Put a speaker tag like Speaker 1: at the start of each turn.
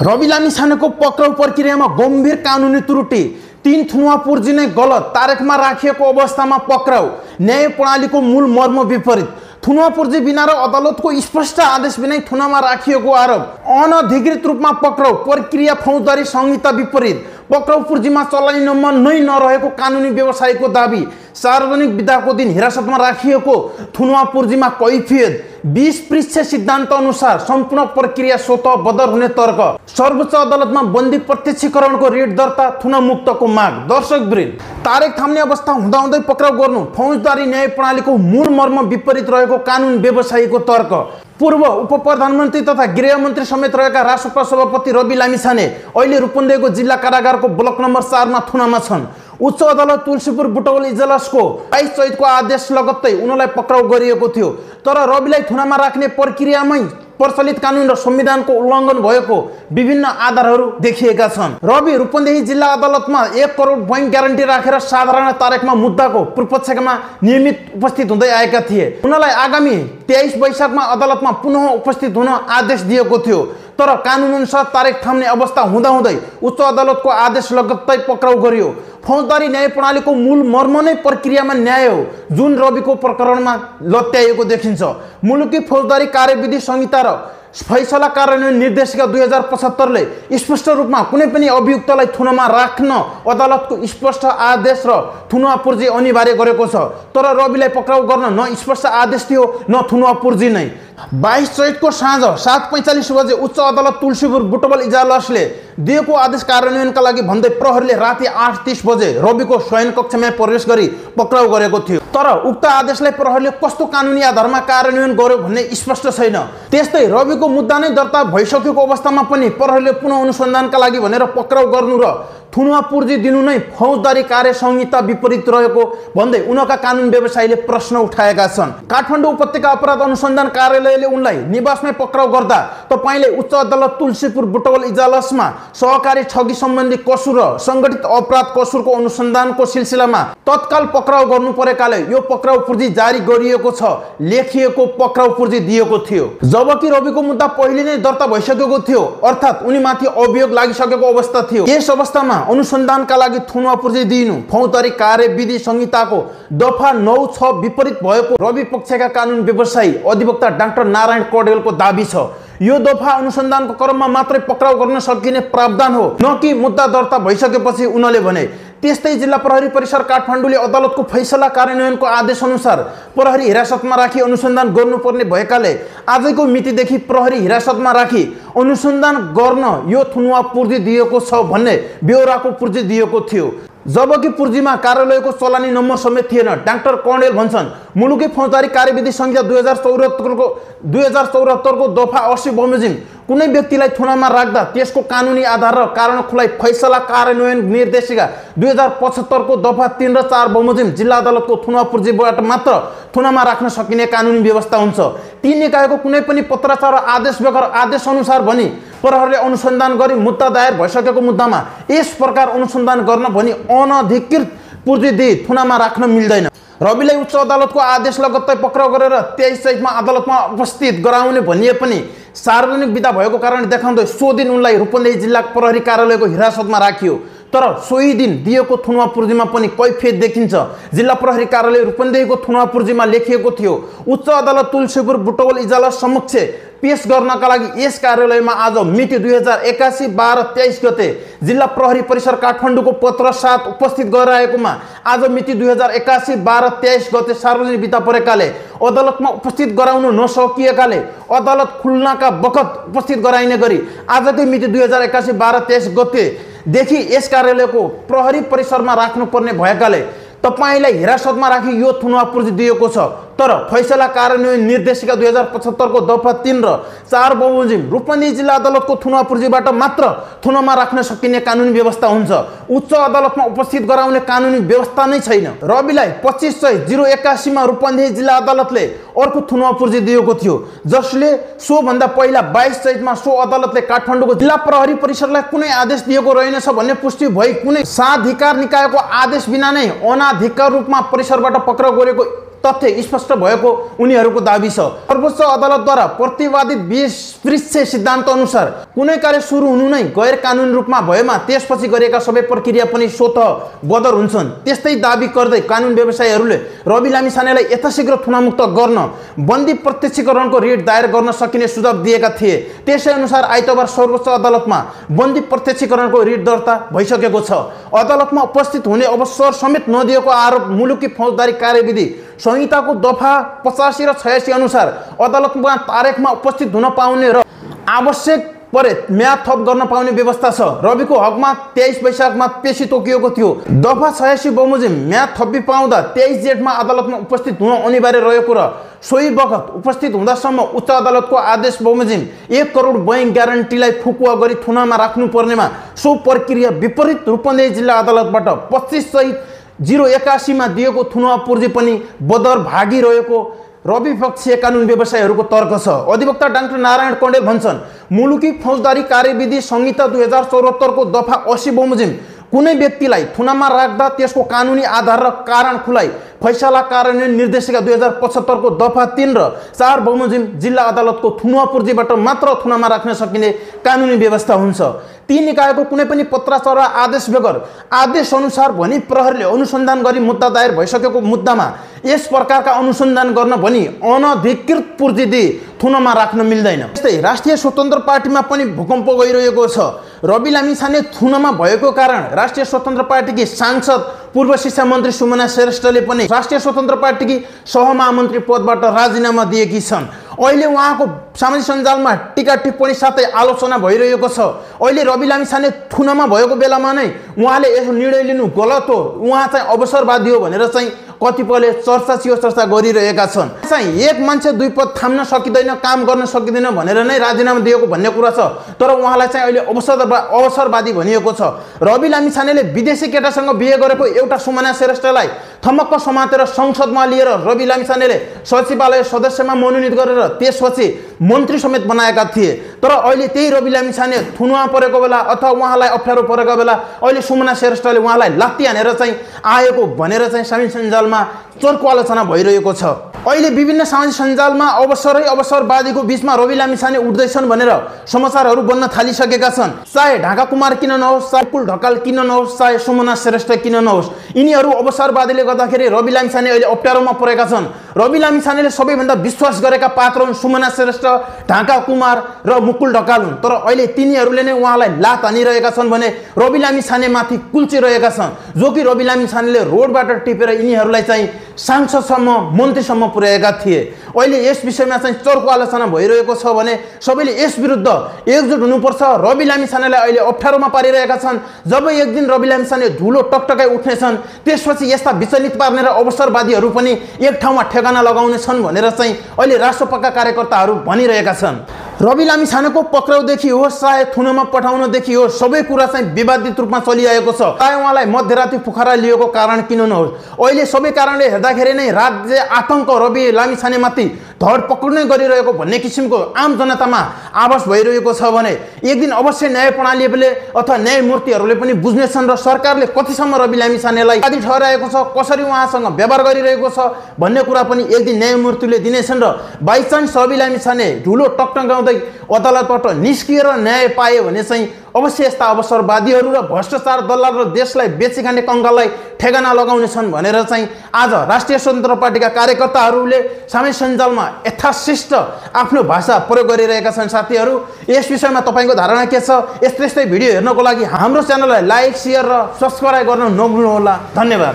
Speaker 1: रवि लामिछानेको पक्राउ प्रक्रियामा गम्भीर कानुनी त्रुटि, 3 थुनुवा पूर्जी नै गलत तारिखमा राखिएको अवस्थामा पक्राउ, न्याय प्रणालीको मूल मर्म विपरीत, थुनुवा पूर्जी बिना र अदालतको स्पष्ट आदेश बिना थुनामा राखिएको आरोप, अनधिकृत रूपमा पक्राउ प्रक्रिया फौजदारी संहिता विपरीत, पक्राउ पूर्जीमा चलानी नम्बर नै नरहेको कानुनी व्यवसायको दाबी, सार्वजनिक बिदाको दिन हिरासतमा राखिएको थुनुवा पूर्जीमा कैफियत, 20 पृष्ठ सिद्धान्त अनुसार सम्पूर्ण प्रक्रिया स्वतः बदर हुने तर्क, सर्वोच्च अदालतमा बन्दी प्रत्यक्षीकरणको रेट दर्ता, थुना मुक्तको माग। दर्शकवृन्द, तारिख थाम्ने अवस्था हुँदाहुँदै पक्राउ गर्नु फौजदारी न्याय प्रणालीको मूल मर्म विपरीत रहेको कानुन व्यवसायीको तर्क। पूर्व उप प्रधानमन्त्री तथा गृहमन्त्री समेत रहेका राष्ट्रसभा सभापति रवि लामिछाने अहिले रूपन्देहीको जिल्ला कारागारको ब्लक नम्बर 4 मा थुनामा छन्। उच्च अदालत तुलसीपुर बुटवल इजलासको 22 चैतको आदेश लगत्तै उनलाई पक्राउ गरिएको थियो, तर रविलाई थुनामा राख्ने प्रक्रियामै प्रचलित कानुन र संविधानको उल्लङ्घन भएको विभिन्न आधारहरू देखिएका छन्। रवि रूपन्देही जिल्ला अदालतमा 1 करोड बैंक ग्यारेन्टी राखेर साधारण तारिखमा मुद्दाको पूर्वपक्षमा नियमित उपस्थित हुँदै आएका थिए। उनलाई आगामी 23 वैशाखमा अदालतमा पुनः उपस्थित हुन आदेश दिएको थियो, तर कानुनअनुसार तारिख थाम्ने अवस्था हुँदाहुँदै उच्च अदालतको आदेश लगत्तै पक्राउ गरियो। फौजदारी न्याय प्रणालीको मूल मर्म नै प्रक्रियामा न्याय हो, जुन रविको प्रकरणमा लत्याइएको देखिन्छ। मुलुकी फौजदारी कार्यविधि संहिता र फैसला कार्यान्वयन निर्देशिका 2075 ले स्पष्ट रूपमा कुनै पनि अभियुक्तलाई थुनामा राख्न अदालतको स्पष्ट आदेश र थुनुवा पूर्जी अनिवार्य गरेको छ, तर रविलाई पक्राउ गर्न न स्पष्ट आदेश थियो न थुनुवा पूर्जी नै। 22 चैतको साँझ 7:45 बजे उच्च अदालत तुलसीपुर बुटवल इजलासले दिएको आदेश कार्यान्वयनका लागि भन्दै प्रहरीले राति 8:30 बजे रविको शयन कक्षमा प्रवेश गरी पक्राउ गरेको थियो, तर उक्त आदेशलाई प्रहरीले कस्तो कानुनी आधारमा कार्यान्वयन गर्यो भन्ने स्पष्ट छैन। त्यस्तै रविको मुद्दा नै दर्ता भइसकेको अवस्थामा पनि प्रहरीले पुनः अनुसन्धानका लागि भनेर पक्राउ गर्नु र थुनुवा पूर्जी दिनु नै फौजदारी कार्य संहिता विपरीत रहेको भन्दै उनका कानुन व्यवसायीले प्रश्न उठाएका छन्। काठमाडौँ उपत्यका अपराध अनुसन्धान कार्यालयले उनलाई निवासमै पक्राउ गर्दा तपाईले उच्च अदालत तुलसीपुर बुटवल इजलासमा सहकारी ठगी सम्बन्धी कसुर र संगठित अपराध कसुरको अनुसन्धानको सिलसिलामा तत्काल पक्राउ गर्नु परेकाले यो पक्राउ पूर्जी जारी गरिएको छ, लेखिएको पक्राउ पूर्जी दिएको थियो। जबकि रविको मुद्दा पहिले नै दर्ता भइसकेको थियो, अर्थात् उनीमाथि अभियोग लागिसकेको अवस्था थियो। यस अवस्थामा अनुसन्धानका लागि थुनुवा पूर्जी दिनु फौजदारी कार्यविधि संहिताको दफा 9(6) विपरीत भएको रवि पक्षका कानुन व्यवसायी अधिवक्ता डाक्टर नारायण कौडेलको दाबी छ। यो दफा अनुसन्धानको क्रममा मात्रै पक्राउ गर्न सकिने प्रावधान हो, न कि मुद्दा दर्ता भइसकेपछि उनले भने। त्यस्तै जिल्ला प्रहरी परिसर काठमाडौँले अदालतको फैसला कार्यान्वयनको आदेश अनुसार प्रहरी हिरासतमा राखी अनुसन्धान गर्नुपर्ने भएकाले आजको मितिदेखि प्रहरी हिरासतमा राखी अनुसन्धान गर्न यो थुनुवा पूर्जी दिएको छ भन्ने ब्यौराको पूर्जी दिएको थियो। जबकि पूर्जीमा कार्यालयको चलानी नम्बर समेत थिएन। डाक्टर कौडेल भन्छन्, मुलुकी फौजदारी कार्यविधि संहिता 2074 को दफा 80 बमोजिम कुनै व्यक्तिलाई थुनामा राख्दा त्यसको कानुनी आधार र कारण खुलाई फैसला कार्यान्वयन निर्देशिका 2075 को दफा 3 र 4 बमोजिम जिल्ला अदालतको थुनुवा पूर्जीबाट मात्र थुनामा राख्न सकिने कानुनी व्यवस्था हुन्छ। ती निकायको कुनै पनि पत्राचार र आदेश बेगर आदेश अनुसार भनी प्रहरीले अनुसन्धान गरी मुद्दा दायर भइसकेको मुद्दामा यस प्रकार अनुसन्धान गर्न भनी अनधिकृत पूर्जी दिई थुनामा राख्न मिल्दैन। रविलाई उच्च अदालतको आदेश लगत्तै पक्राउ गरेर 23 चैतमा अदालतमा उपस्थित गराउने भनिए पनि सार्वजनिक बिदा भएको कारण देखाउँदै सो दिन उनलाई रूपन्देही जिल्ला प्रहरी कार्यालयको हिरासतमा राखियो, तर सोही दिन दिएको थुनुवा पूर्जीमा पनि कैफियत देखिन्छ। जिल्ला प्रहरी कार्यालय रूपन्देहीको थुनुवा पूर्जीमा लेखिएको थियो, उच्च अदालत तुलसीपुर बुटवल इजलास समक्ष पेश गर्नका लागि यस कार्यालयमा आज मिति 2081 12-23 गते जिल्ला प्रहरी परिसर काठमाडौँको पत्र साथ उपस्थित गराएकोमा आज मिति 2081 12-23 गते सार्वजनिक बिदा परेकाले अदालतमा उपस्थित गराउन नसकिएकाले अदालत खुल्नका बखत उपस्थित गराइने गरी आजकै मिति 2081 12-23 गते देखि यस कार्यालयको प्रहरी परिसरमा राख्नुपर्ने भएकाले तपाईलाई हिरासतमा राखी यो थुनुवा पूर्जी दिएको छ, तर फैसला कार्यान्वयन निर्देशिका 2075 को दफा 3 र 4 बमोजिम रूपन्देही जिल्ला अदालतको थुनुवा पूर्जीबाट मात्र थुनामा राख्न सकिने कानुनी व्यवस्था हुन्छ। उच्च अदालतमा उपस्थित गराउने कानुनी व्यवस्था नै छैन। रविलाई 25 चैत 081 मा रूपन्देही जिल्ला अदालतले अर्को थुनुवा पूर्जी दिएको थियो, जसले सो भन्दा पहिला 22 चैतमा सो अदालतले काठमाडौँको जिल्ला प्रहरी परिसरलाई कुनै आदेश दिएको रहेनछ भन्ने पुष्टि भई कुनै साधिकार निकायको आदेश बिना नै अनाधिकार रूपमा परिसरबाट पक्राउ गरेको तथ्य स्पष्ट भएको उनीहरूको दाबी छ। सर्वोच्च अदालतद्वारा प्रतिवादित 20 पृष्ठ सिद्धान्त अनुसार कुनै कार्य सुरु हुनु नै गैर कानुनी रूपमा भएमा त्यसपछि गरेका सबै प्रक्रिया पनि स्वतः बदर हुन्छन्। त्यस्तै दाबी गर्दै कानुन व्यवसायीहरूले रवि लामिछानेलाई यथाशीघ्र थुनामुक्त गर्न बन्दी प्रत्यक्षीकरणको रिट दायर गर्न सकिने सुझाव दिएका थिए। त्यसै अनुसार आइतबार सर्वोच्च अदालतमा बन्दी प्रत्यक्षीकरणको रिट दर्ता भइसकेको छ। अदालतमा उपस्थित हुने अवसर समेत नदिएको आरोप मुलुकी फौजदारी कार्यविधि संहिताको दफा 85 र 86 अनुसार अदालतमा तारिखमा उपस्थित हुन पाउने र आवश्यक परे म्याद थप गर्न पाउने व्यवस्था छ। रविको हकमा 23 वैशाखमा पेशी तोकिएको थियो। दफा 86 बमोजिम म्याद थपी पाउँदा 23 जेठमा अदालतमा उपस्थित हुन अनिवार्य रहेको र सोही बखत उपस्थित हुँदासम्म उच्च अदालतको आदेश बमोजिम 1 करोड बैंक ग्यारेन्टीलाई फुकुवा गरी थुनामा राख्नु पर्नेमा सो प्रक्रिया विपरीत रूपन्देही जिल्ला अदालतबाट 25/081 मा दिएको थुनुवा पूर्जी पनि बदर भागिरहेको रवि पक्षीय कानुन व्यवसायीहरूको तर्क छ। अधिवक्ता डाक्टर नारायण कण्डेल भन्छन्, मुलुकी फौजदारी कार्यविधि संहिता 2074 को दफा 80 बमोजिम कुनै व्यक्तिलाई थुनामा राख्दा त्यसको कानुनी आधार र कारण खुलाइ फैसला कार्यान्वयन निर्देशिका 2075 को दफा 3 र 4 बमोजिम जिल्ला अदालतको थुनुवा पूर्जीबाट मात्र थुनामा राख्न सकिने कानुनी व्यवस्था हुन्छ। ती निकायको कुनै पनि पत्राचार वा आदेश बेगर आदेश अनुसार भनी प्रहरीले अनुसन्धान गरी मुद्दा दायर भइसकेको मुद्दामा यस प्रकारका अनुसन्धान गर्न भनी अनधिकृत पूर्जी दिई थुनामा राख्न मिल्दैन। त्यस्तै राष्ट्रिय स्वतन्त्र पार्टीमा पनि भूकम्प गइरहेको छ। रवि लामिछाने थुनामा भएको कारण राष्ट्रिय स्वतन्त्र पार्टीकी सांसद पूर्व शिक्षा मन्त्री सुमना श्रेष्ठले पनि राष्ट्रिय स्वतन्त्र पार्टीकी सहमहामन्त्री पदबाट राजीनामा दिएकी छन्। अहिले उहाँको सामाजिक सञ्जालमा टीका टिप्पणी साथै आलोचना भइरहेको छ। अहिले रवि लामिछाने थुनामा भएको बेलामा नै उहाँले यसो निर्णय लिनु गलत हो, उहाँ चाहिँ अवसरवादी हो भनेर चाहिँ कतिपयले चर्चा गरिरहेका छन्। चाहिँ एक मान्छे दुई पद थाम्न सकिँदैन, काम गर्न सकिँदैन भनेर नै राजीनामा दिएको भन्ने कुरा छ। तर उहाँलाई चाहिँ अहिले अवसरवादी भनिएको छ। रवि लामिछानेले विदेशी केटासँग बिहे गरेको एउटा सुमना श्रेष्ठलाई थमक्क समातेर संसदमा लिएर रवि लामिछानेले सचिवालय सदस्यमा मनोनित गरेर त्यसपछि मन्त्री समेत बनाएका थिए। तर अहिले त्यही रवि लामिछाने थुनुवा परेको बेला अथवा उहाँलाई अप्ठ्यारो परेको बेला अहिले सुमना श्रेष्ठले उहाँलाई लात्ती हानेर चाहिँ आएको भनेर चाहिँ सामाजिक सञ्जालमा चर्को आलोचना भइरहेको छ। अहिले विभिन्न सामाजिक सञ्जालमा अवसरवादीको बीचमा रवि लामिछाने उठ्दैछन् भनेर समाचारहरू बन्न थालिसकेका छन्। चाहे ढाका कुमार किन नहोस्, चाहे कुल ढकाल किन नहोस्, चाहे सुमना श्रेष्ठ किन नहोस्, यिनीहरू अवसरवादीले गर्दाखेरि रवि लामिछाने अहिले अप्ठ्यारोमा परेका छन्। रवि लामिछानेले सबैभन्दा विश्वास गरेका पात्र हुन् सुमना श्रेष्ठ, ढाका कुमार र मुकुल ढकाल हुन्। तर अहिले तिनीहरूले नै उहाँलाई लात हानिरहेका छन् भने रवि लामिछाने माथि कुल्चिरहेका छन्, जो कि रवि लामिछानेले रोडबाट टिपेर यिनीहरूलाई चाहिँ सांसदसम्म मन्त्रीसम्म पुर्याएका थिए। अहिले यस विषयमा चाहिँ चर्को आलोचना भइरहेको छ भने सबैले यस विरुद्ध एकजुट हुनुपर्छ। रवि लामिछानेलाई अहिले अप्ठ्यारोमा पारिरहेका छन्। जब एक दिन रवि लामिछाने धुलो टकटकाइ उठ्नेछन् त्यसपछि यस्ता विचलित पार्ने र अवसरवादीहरू पनि एक ठाउँमा ठेगाना लगाउनेछन् भनेर चाहिँ अहिले राष्ट्रपक्षका कार्यकर्ताहरू भनिरहेका छन्। रवि लामिछानेको पक्राउदेखि होस् चाहे थुनामा पठाउनदेखि होस् सबै कुरा चाहिँ विवादित रूपमा चलिआएको छ। चाहे उहाँलाई मध्यराति पोखरा लिएको कारण किन नहोस्, अहिले सबै कारणले हेर्दाखेरि नै राज्य आतंक रवि लामिछानेमाथि धरपकड नै गरिरहेको भन्ने किसिमको आम जनतामा आभास भइरहेको छ भने एक दिन अवश्य न्याय प्रणालीले अथवा न्यायमूर्तिहरूले पनि बुझ्नेछन् र सरकारले कतिसम्म रवि लामिछानेलाई आदि ठहराएको छ, कसरी उहाँसँग व्यवहार गरिरहेको छ भन्ने कुरा पनि एक दिन न्यायमूर्तिले दिनेछन्। र बाइचान्स रवि लामिछाने धुलो टकटकाउँदै अदालतबाट निस्किएर न्याय पाए भने चाहिँ अवश्य यस्ता अवसरवादीहरू र भ्रष्टाचार दलाल र देशलाई बेचिखाने कङ्गाललाई ठेगाना लगाउनेछन् भनेर चाहिँ आज राष्ट्रिय स्वतन्त्र पार्टीका कार्यकर्ताहरूले सामाजिक सञ्जालमा यथाशिष्ट आफ्नो भाषा प्रयोग गरिरहेका छन्। साथीहरू, यस विषयमा तपाईँको धारणा के छ? यस्तै भिडियो हेर्नको लागि हाम्रो च्यानललाई लाइक, सेयर र सब्स्क्राइब गर्न नभुल्नुहोला। धन्यवाद।